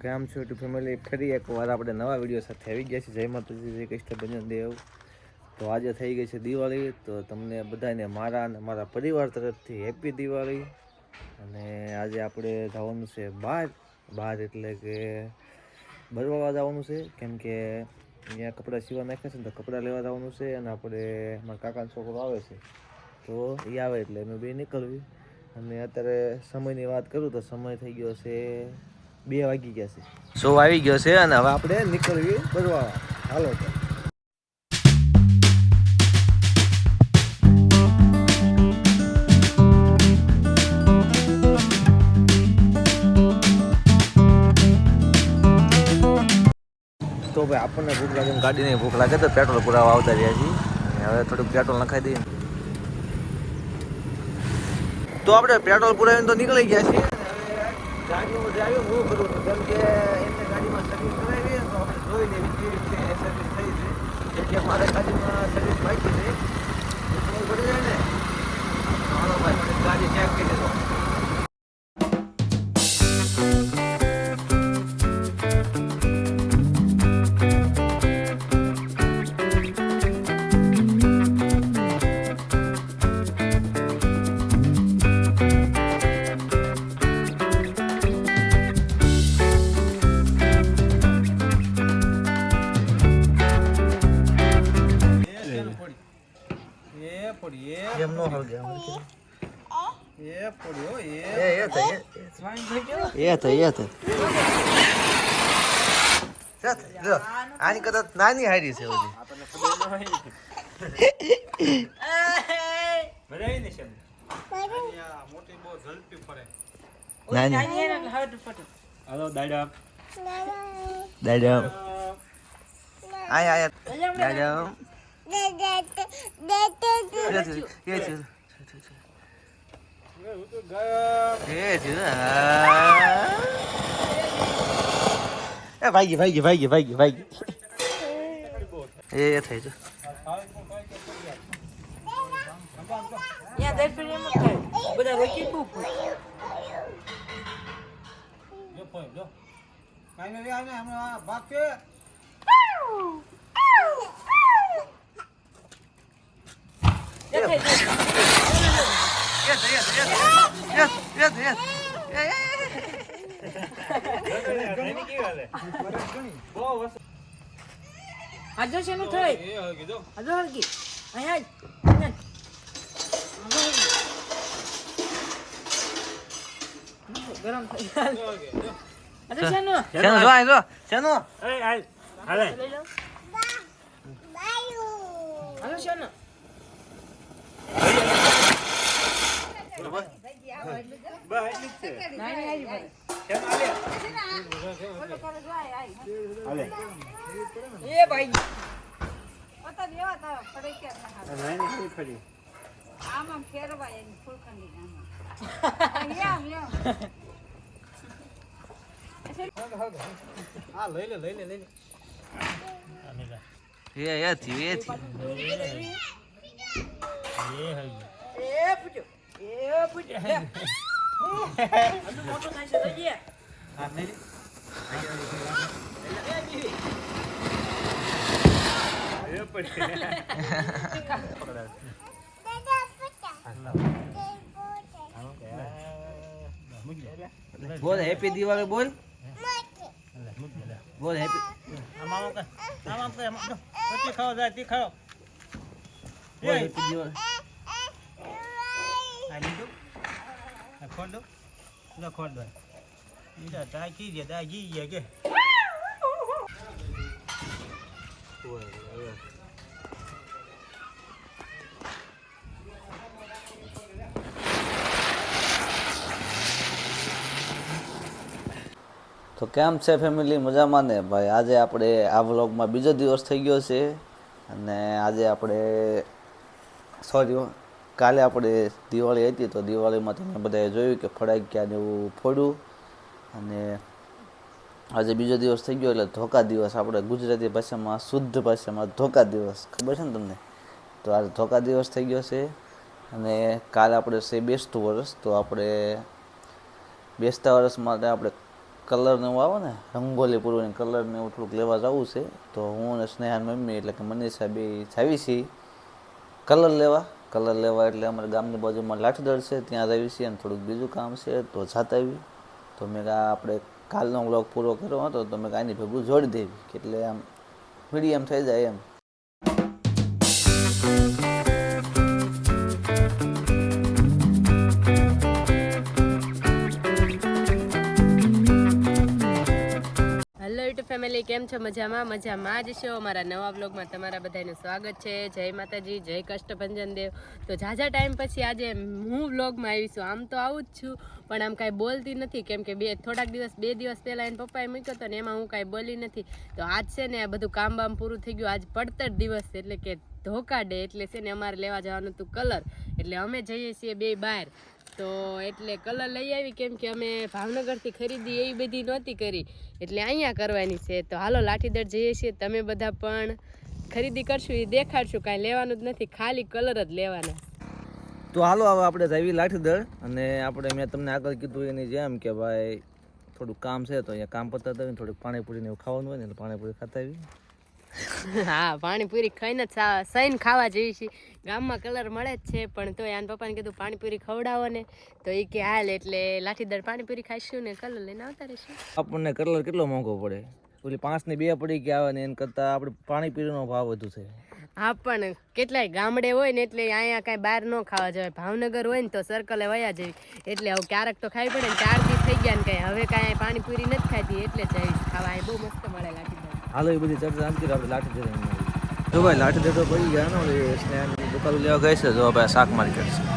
કેમ છો two family, ફરી એકવાર આપણે નવા વિડીયો સાથે આવી ગયા છીએ. જય માતાજી, જય કૃષ્ણ દેવ. તો આજે થઈ ગઈ છે દિવાળી, તો તમને બધાને મારા અને મારા પરિવાર તરફથી હેપી દિવાળી. અને આજે આપણે જવાનું છે બહાર એટલે કે બરવાવા જવાનું છે, કેમ કે અહીંયા કપડાં સીવા નાખ્યા છે ને, તો કપડાં લેવા જવાનું છે. અને આપણે મારા કાકાનો છોકરો આવે છે, તો એ આવે એટલે અમે બે નીકળવી. અને અત્યારે સમયની વાત કરું તો સમય થઈ ગયો છે 2 વાગી ગયા છે, 100 આવી ગયો છે. અને હવે આપણે નીકળવી બરવાવા. હાલો તો ભાઈ આપણને ભૂખ લાગે, ગાડીને ભૂખ લાગે તો પેટ્રોલ પુરાવા આવતા રહ્યા છીએ. હવે થોડુંક પેટ્રોલ નખાઈ દઈએ. તો આપણે પેટ્રોલ પુરાવીને તો નીકળી ગયા છીએ. ગાડીમાં ડ્રાઈવિંગ હું કરું છું, કેમ કે એમને ગાડીમાં સર્વિસ કરાવી તો આપણે જોઈ લેવી કેવી રીતે સર્વિસ થઈ છે. કેમ કે મારે ગાડીમાં સર્વિસ બાકી છે, ખબર પડી જાય ને. હાલો ભાઈ, મને ગાડી ચેક કરી દેજો. એમ નો હળ ગયા એ પડ્યો આની કદાચ નાની હારી છે બધી. ભાઈ એ થઈ છે. આજે શેનું થઈ? આજે હરકી અહીંયા ગરમ થઈ ગયા. આજે શેનું શેનું જો આઈ જો શેનું એ હાલ હાલે બાયુ આજે શેનું એ ભાઈ પતા દેવા તા પડે કે નહીં ફરી આમાં ફેરવાય એની ફૂલખંડી આમાં આ લઈ લે એ થી પૂછો મોટો થાય છે જોઈએ હા નહીં બોલ હેપી દિવાળી બોલ બોલ હેપી. આમાં રોટી ખાઓ જાય તી ખાઓ બોલ હેપી દિવાળી. આ લીધું આ ખોલ દો લો ખોલ દો ઈડા દાગી ગયા કે તો કેમ છે ફેમિલી, મજામાં ને ભાઈ? આજે આપણે આ વ્લોગમાં બીજો દિવસ થઈ ગયો છે. અને આજે આપણે કાલે આપણે દિવાળી હતી, તો દિવાળીમાં તમે બધાએ જોયું કે ફટાકિયા ને એવું ફોડ્યું. અને આજે બીજો દિવસ થઈ ગયો એટલે ધોકા દિવસ, આપણે ગુજરાતી ભાષામાં શુદ્ધ ભાષામાં ધોકા દિવસ, ખબર છે ને તમને? તો આજે ધોકા દિવસ થઈ ગયો છે. અને કાલે આપણે છે બેસતું વર્ષ, તો આપણે બેસતા વર્ષ માટે આપણે કલર ને એવું આવે ને રંગોલી પૂરવાની કલર ને એવું થોડુંક લેવા જવું છે. તો હું અને સ્નેહાન મમ્મી એટલે કે મનીષા બે જાવી છીએ કલર લેવા એટલે અમારા ગામની બાજુમાં લાઠીદળ છે ત્યાં જાવી છીએ અને થોડુંક બીજું કામ છે તો જાતા આવી. તો મેં આપણે કાલનો વ્લોગ પૂરો કર્યો હતો તો મેં આની ભેગું જોડી દેવી એટલે આમ મીડિયમ થઈ જાય એમ. હેલો યુટ્યુબ ફેમિલી, કેમ છો? મજામાં જ છો. મારા નવા બ્લોગમાં તમારા બધાનું સ્વાગત છે. જય માતાજી, જય કષ્ટભંજન દેવ. તો ઝાઝા ટાઈમ પછી આજે હું વ્લોગમાં આવી છું. આમ તો આવું જ છું પણ આમ કાંઈ બોલતી નથી કેમ કે બે દિવસ પહેલાં એને પપ્પાએ મૂક્યો હતો ને એમાં હું કાંઈ બોલી નથી. તો આજ છે ને આ બધું કામ બામ પૂરું થઈ ગયું. આજ પડતર દિવસ છે એટલે કે ધોકા ડે એટલે છે ને અમારે લેવા જવાનું હતું કલર. એટલે અમે જઈએ છીએ બે બહાર. તો એટલે કલર લઈ આવી કેમ કે અમે ભાવનગરથી ખરીદી એવી બધી નહોતી કરી એટલે અહીંયા કરવાની છે. તો હાલો લાઠીદળ જઈએ છીએ, તમે બધા પણ ખરીદી કરશું, એ દેખાડશું. કાંઈ લેવાનું જ નથી, ખાલી કલર જ લેવાના. તો હાલો હવે આપણે જાવી લાઠીદળ અને આપણે મેં તમને આગળ કીધું એની જેમ કે ભાઈ થોડુંક કામ છે તો અહીંયા કામ પતાવતા હોય ને થોડુંક પાણીપુરીને એવું ખાવાનું હોય ને એટલે પાણીપુરી ખાતા આવી. હા, પાણીપુરી ખાઈને જ સહીને ખાવા જેવી છે. ગામમાં કલર મળે જ છે પણ તોય આન પપ્પાને કીધું પાણીપુરી ખવડાવો ને તો એ કે હાલ એટલે લાઠીદળ પાણીપુરી ખાઈશું ને કલર લઈને આવતા રહીશું. આપણને કલર કેટલો મોંઘો પડે, ઓલી 5 ની 2 પડી કે આવે ને એના કરતાં આપણે પાણીપુરીનો ભાવ વધુ છે. હા પણ કેટલાય ગામડે હોય ને એટલે અહીંયા કાંઈ બહાર ન ખાવા જવાય. ભાવનગર હોય ને તો સર્કલે વયા જવી એટલે હવે ક્યારેક તો ખાવી પડે ને. 4 દિવસ થઈ ગયા ને કાંઈ હવે કાંઈ પાણીપુરી નથી ખાધી એટલે જઈશ ખાવા. એ બહુ મસ્ત મળે લાઠીદળ. હાલો એ બધી ચર્ચા નથી કરી, આપણે લાઠીદળ જો ભાઈ લાઠીદળ તો પડી ગયા ને સ્નેહાની દુકાન લેવા ગઈ છે. જો ભાઈ શાક માર્કેટ છે.